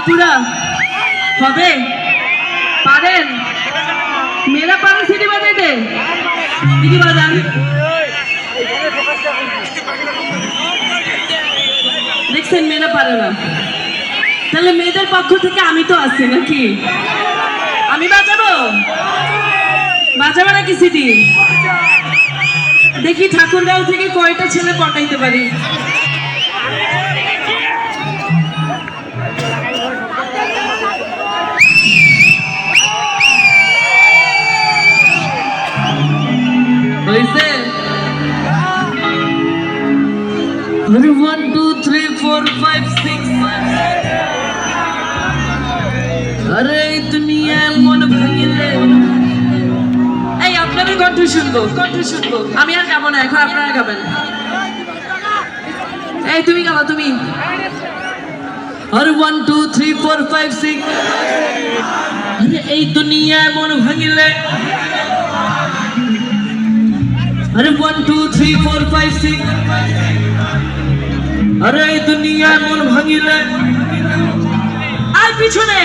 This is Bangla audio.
আপুরা হবে পারেন মেয়েরা পারেন সিটি বাজাইতে সিটি বাজান দেখছেন মেয়েরা পারে না তাহলে মেয়েদের পক্ষ থেকে আমি তো আছি নাকি আমি বাজাবো বাজাবো নাকি সিটি দেখি ঠাকুরগাঁও থেকে কয়টা ছেলে পটাইতে পারি হইছে আরে 1 2 3 4 5 6 আরে দুনিয়া মন ভাঙিলে এই আপনাদের কণ্ঠ শুনবো আমি আর গাবো না এখন আপনারা গাবেন এই তুমি গাও তুমি আরে 1 2 3 4 5 6 আরে এই দুনিয়া মন ভাঙিলে अरे 1 2 3 4 5 6 अरे दुनिया मन भांगिले आई पिछने